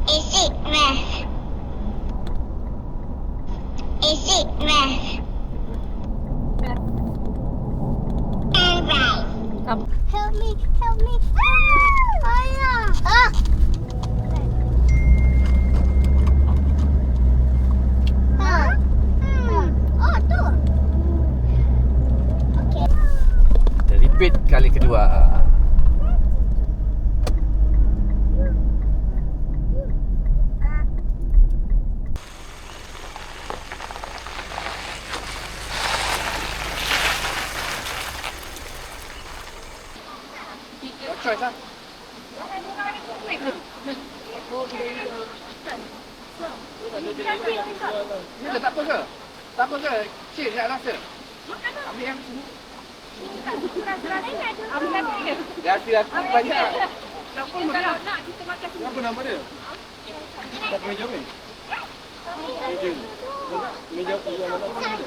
Is it math? Is it math? Alright. Help me, help me, help me. Ayah. Ah. Ah. Oh, tu. Okay. Kita repeat kali kedua. Choice lah. Ni tak apa ke? Tak apa ke? Cik, nak rasa? Ambil yang sini. Rasa banyak. Apa nama dia? Tak meja ni? Meja. Meja yang mana?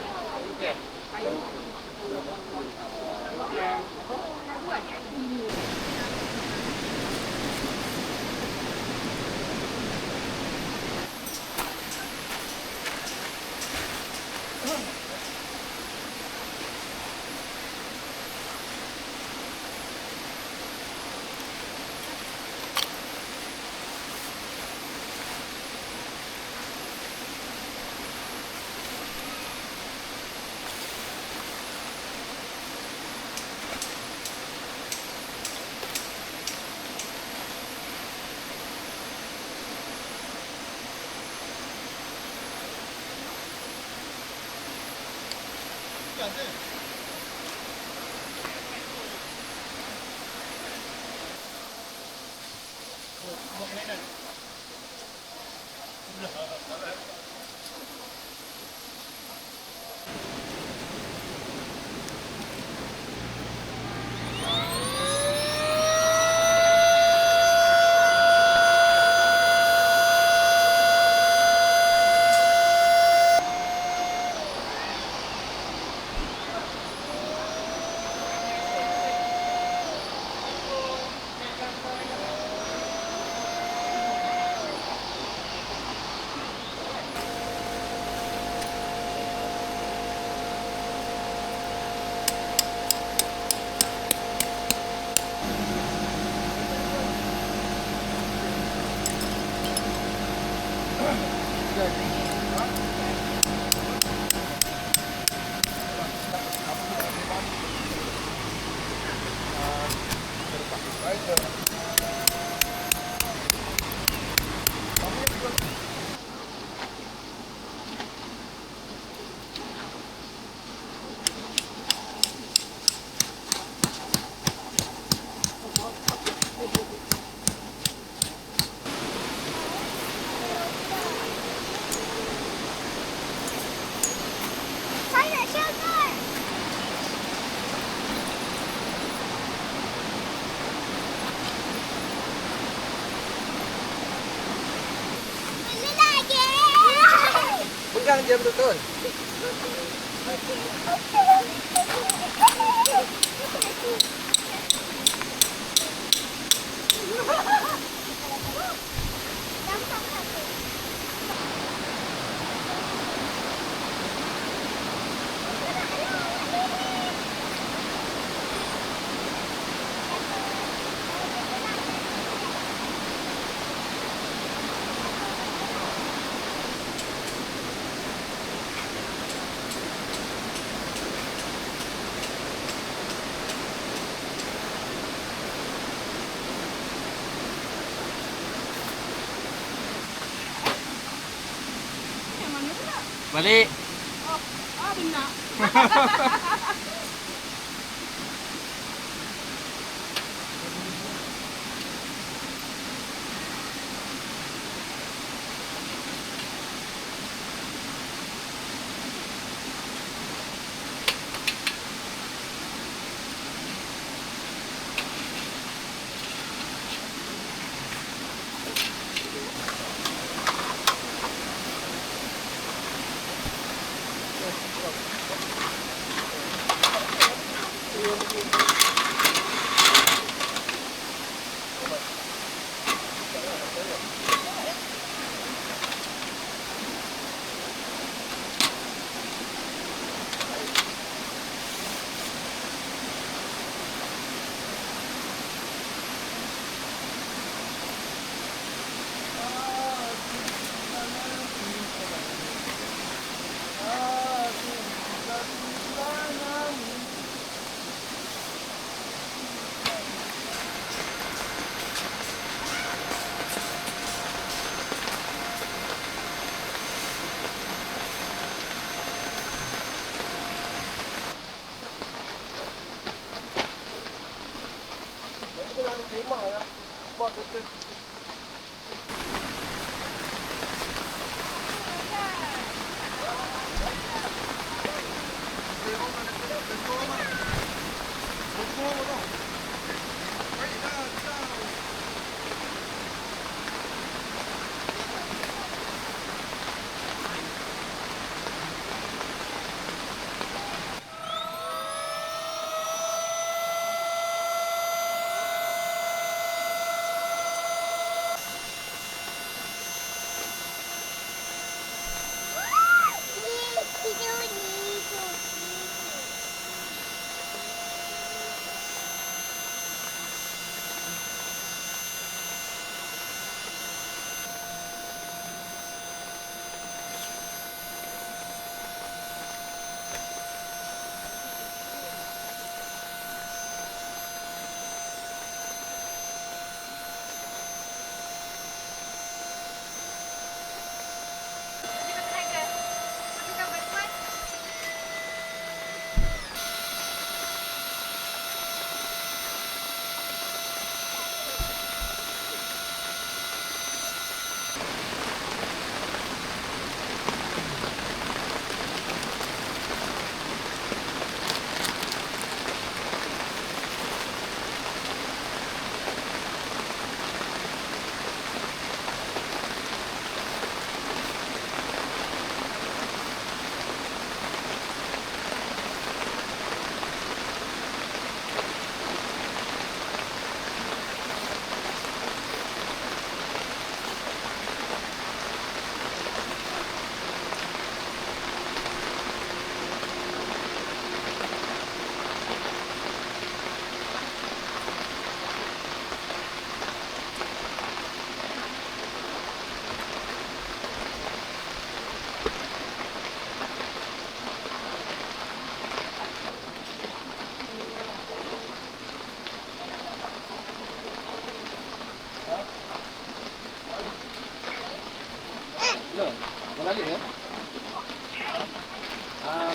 Okey. Pegang je betul-betul. Balik. Oh benar. Mana lagi ya?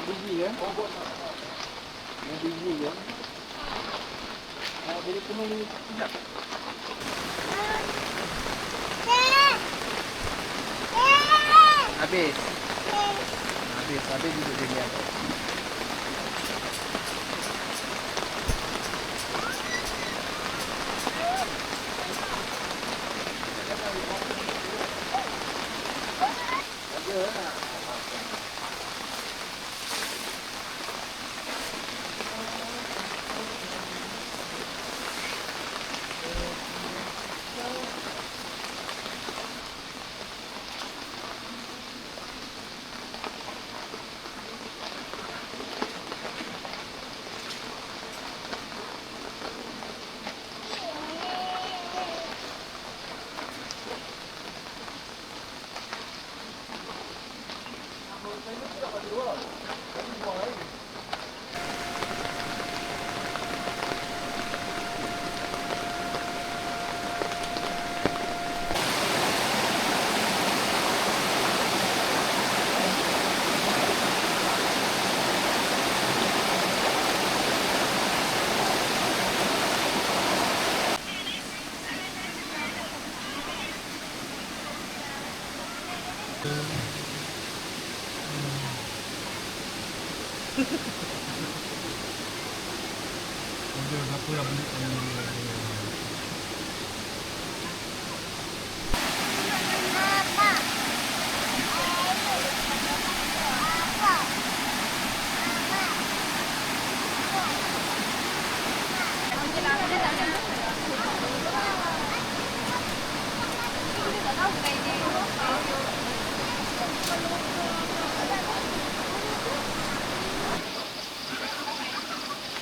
Biji ya? Yang biji ya? Jadi penuh tidak. Habis. Habis duduk di sini.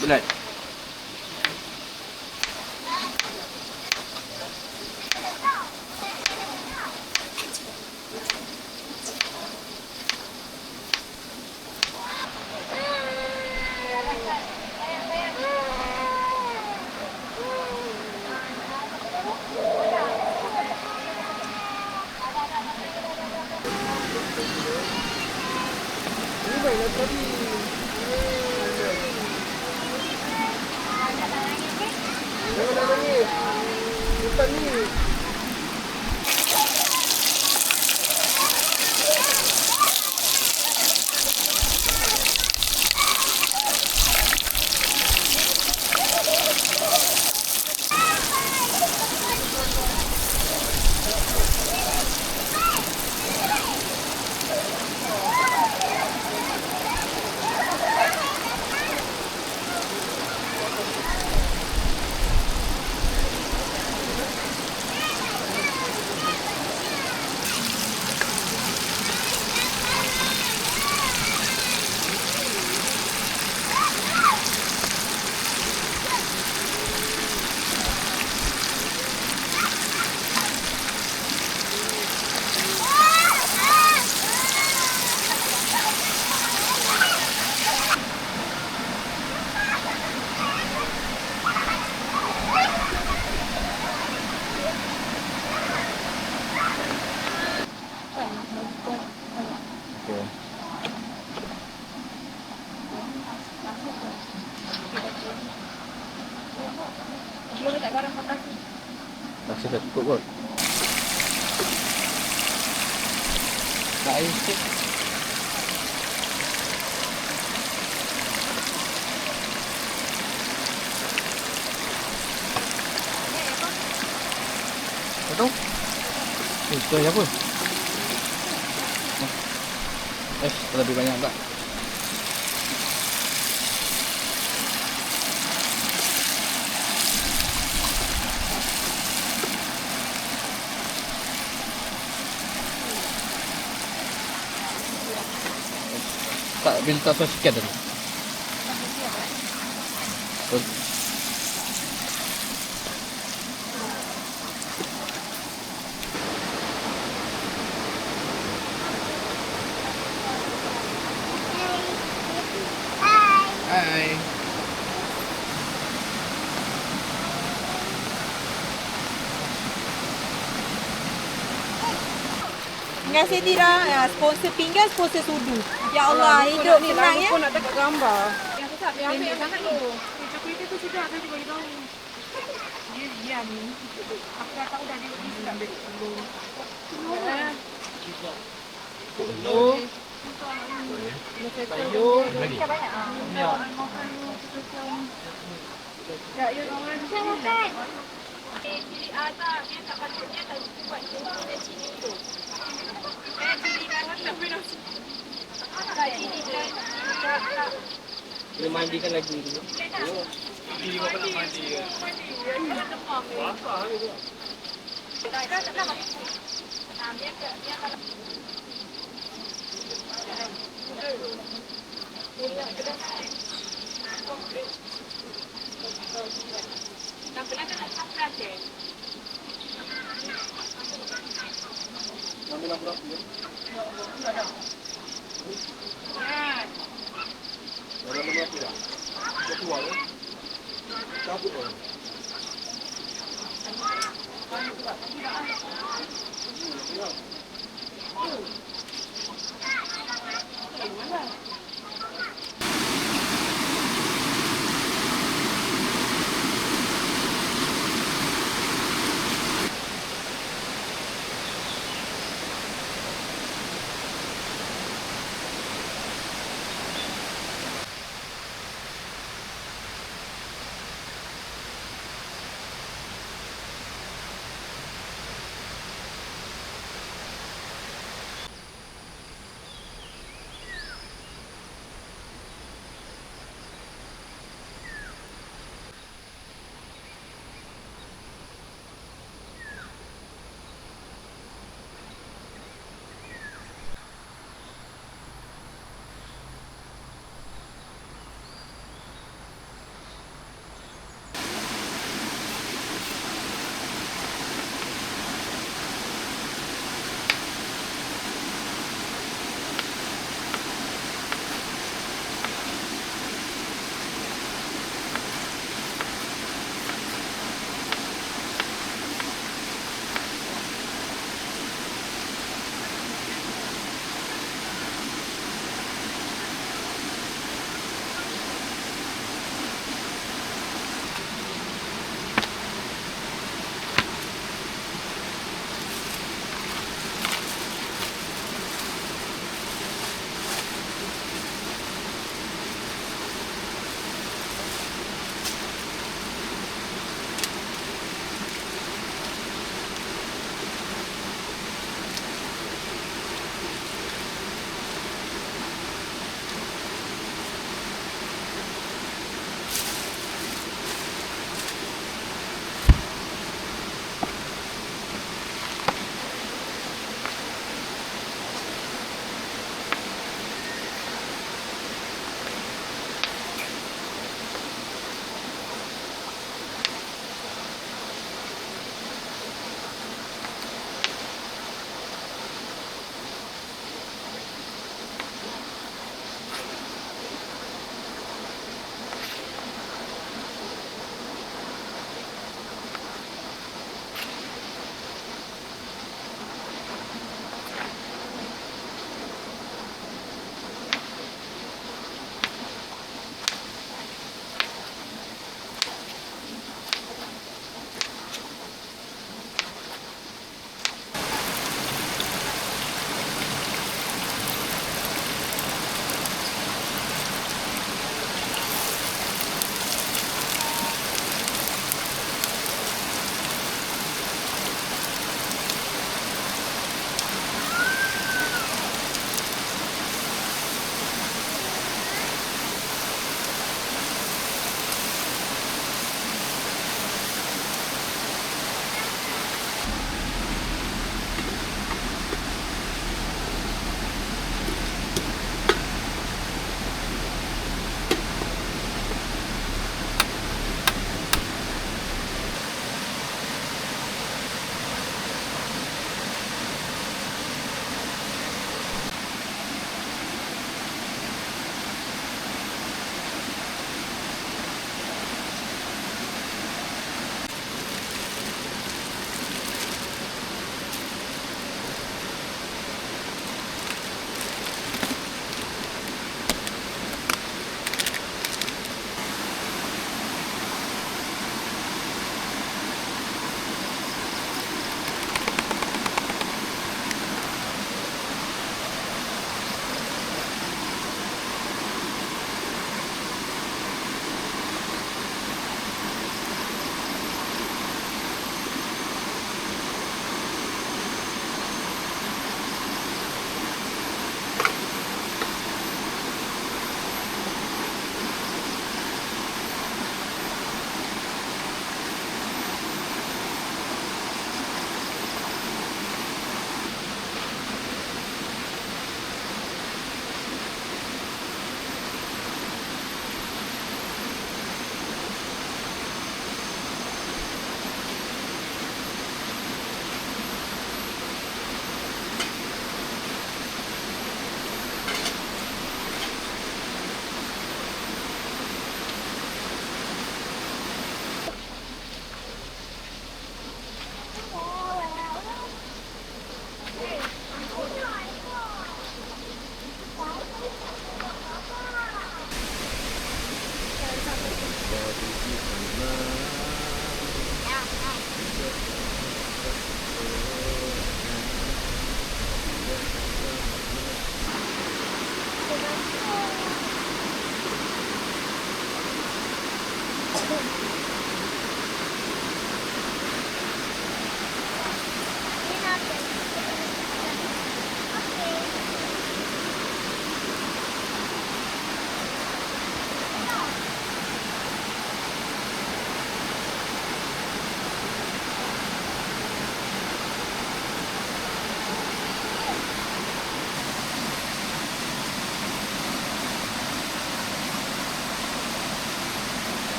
Belat. Ini mainan tadi. Jangan nangis. Bukan ni. Rasa dah cukup kot. Tak air sikit. Tak tahu. Itu yang apa? Lebih banyak tak? Tak, bila tak suai sikit tadi. Hai. Terima kasih Tira, sponsor pinggan, sponsor sudu. Ya Allah, hidup senang ya. Nak tengok gambar. Yang tetap dia ambil sangat tu. Coklat itu sudah saya bagi tahu. Dia diam ni. Aku dah tahu dah dia sudah ambil dulu. Sayur lagi. Banyak ah. Ya. Ya, you orang saya makan. Cili azam yang tak patutnya tak buat dengan cili tu. Cili garam tak pernah. Tak cili dan tak. Kena mandikan lagi dulu. Oh. Cili apa nak mandi ke? Basah ni tu. Tak apa. Dia kalau tak pernah kena sapras je. Ambil lampu api. Ya. Dalam lampu api dah. Dah keluar ke? Cabut ke?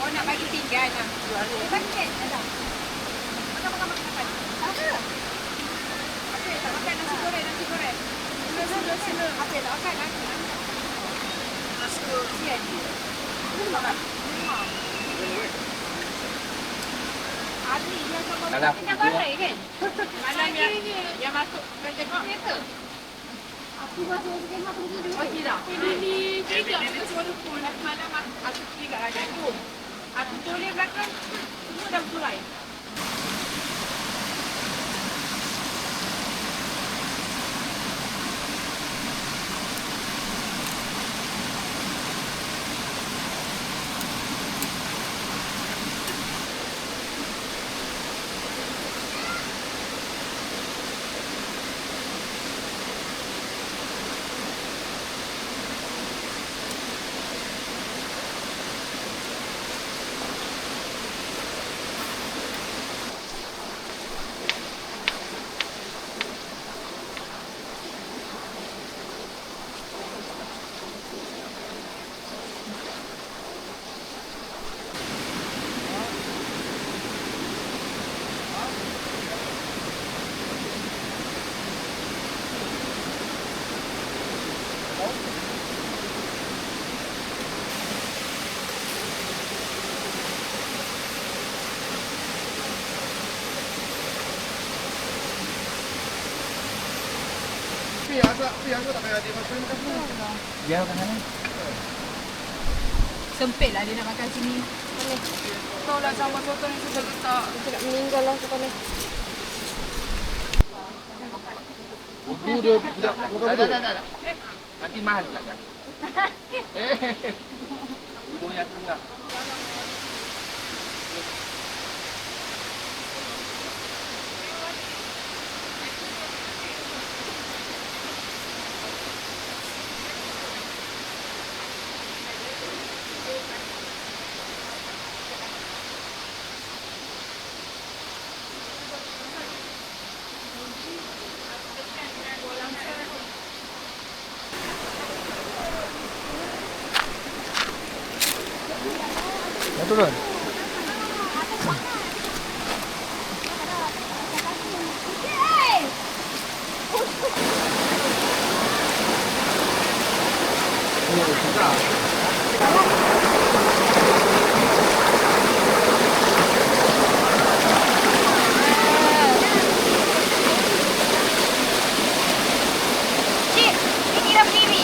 Oh nak bagi tinggal nak jual. Paket ada. Makan. Ada. Okey, tak makan nasi goreng. Sila. Okey, tak makan nasi. Nasi sian. Makan. Ali yang sama kita barang kan? Mana yang masuk tengok ni tu? Aku masuk tengok tu dulu. Oh tidak. Ini tidak suara pun mana masuk tiga ada tu. Aku toleh belakang semua dah mulai. Aku tak payah dia makan semua. Dia makan mana? Sempit lah dia nak makan sini. Tahu lah sama soto ni sudah letak. Dia nak meninggal lah sekolah. Itu dia budak makan betul. Tak. Nanti mahal tak kan? Ibu yang tengah. Dah turun. Cik, ini dah berdiri.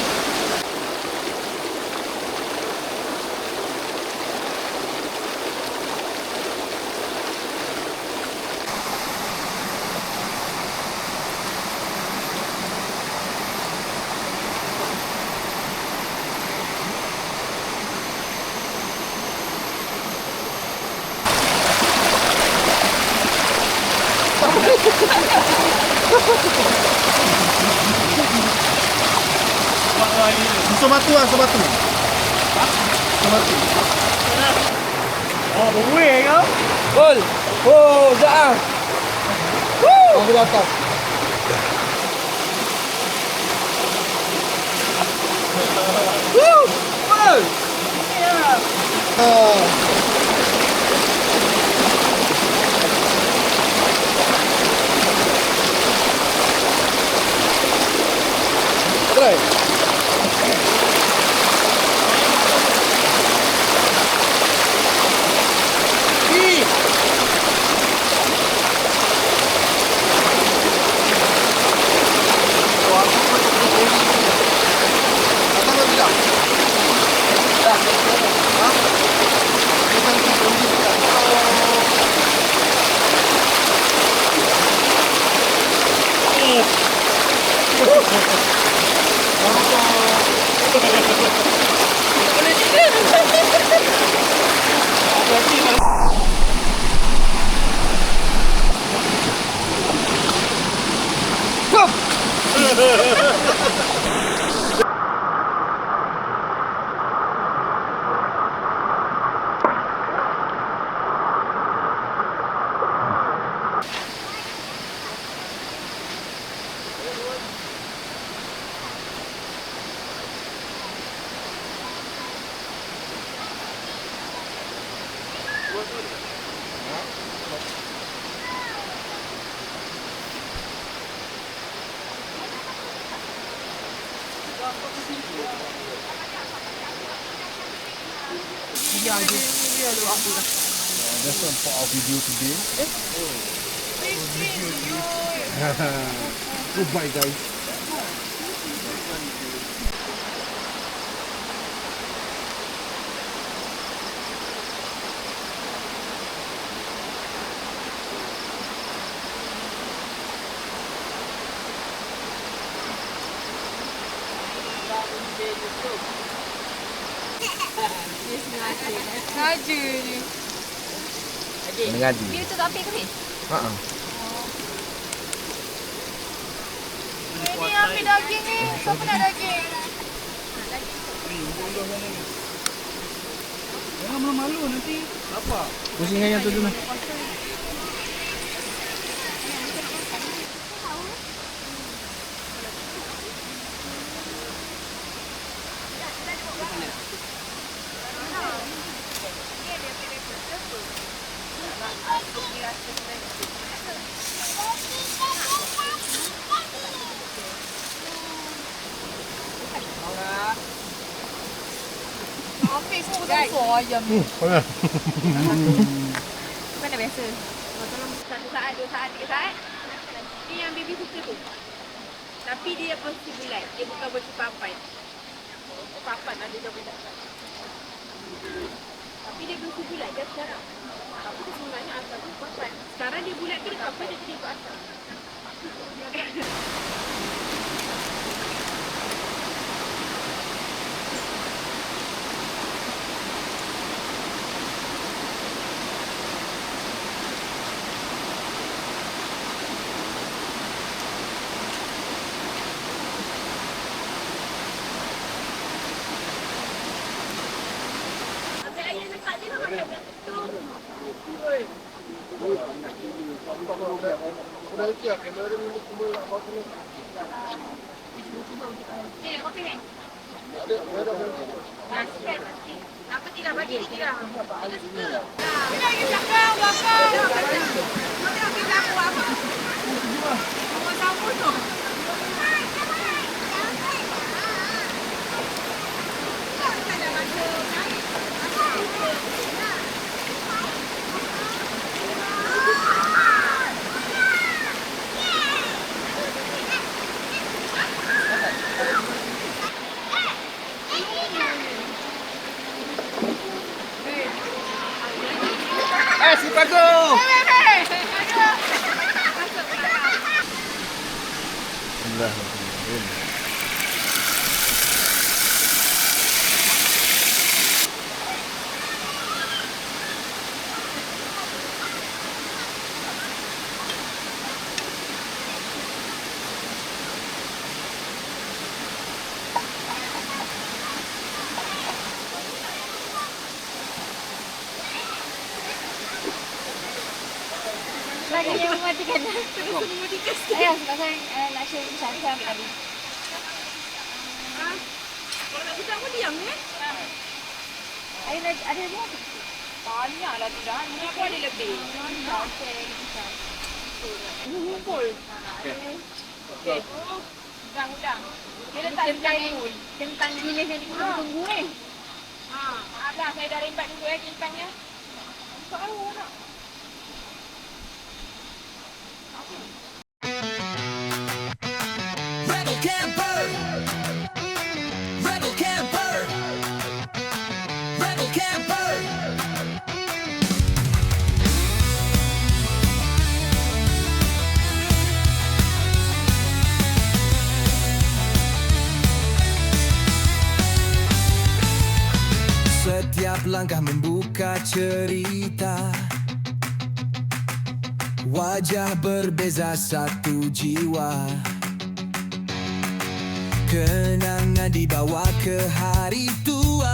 Sebatu lah, sebatu. Sebatu. Oh, boleh kau? Gol. Oh, dah. Kau di atas. Gol. Try. That's one for our video today. Goodbye, guys. Saja je. Mengaji. Dia tu tak ambil ke ni? Ha. Ini ambil daging ni. Siapa nak daging? Jangan malu-malu nanti. Apa? Pusing ayam tu dulu. Ambil semua betul ayam ni. Mana biasa? Tolong 1 saat, 2 saat, 3 saat. Ni yang baby suka tu. Tapi dia versi bulat. Dia bukan versi papan. Papan ada dia bulat. Tapi dia versi bulat dia sekarang. Tapi tu sebenarnya asal tu papan. Sekarang dia bulat ke papan dia jadi ikut asal. Apa tidak bagi tidak? Kita lagi belakang. Kita lagi belakang apa? Apa sampul tu? Si Pago. Lagi yang mematikan. Ayo, sekarang nak share macam tadi. Kalau nak hutang pun diam ni. Ayo ada apa? Banyaklah tu dah. Ni pun ada lebih. Ngumpul. Okey. Hutang. Dia letak Kentang jenis yang tunggu ni. Maaf lah, saya dah rembat dulu kentangnya. Tahu nak. Rebel camper. Rebel camper. Rebel camper. Setiap langkah membuka cerita. Wajah berbeza satu jiwa. Kenangan dibawa ke hari tua.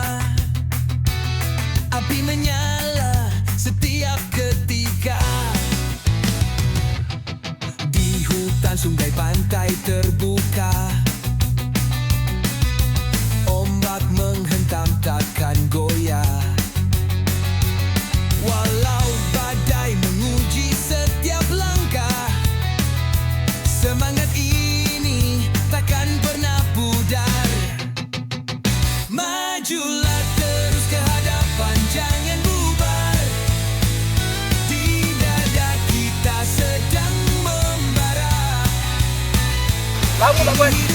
Api menyala setiap ketika. Di hutan, sungai, pantai terbuka. Ombak menghentam takkan goyah. Walau badai menguji setiap langkah, semangat ini takkan pernah pudar. Majulah terus ke hadapan, jangan bubar. Di dada kita sedang membara. Lama tak buat.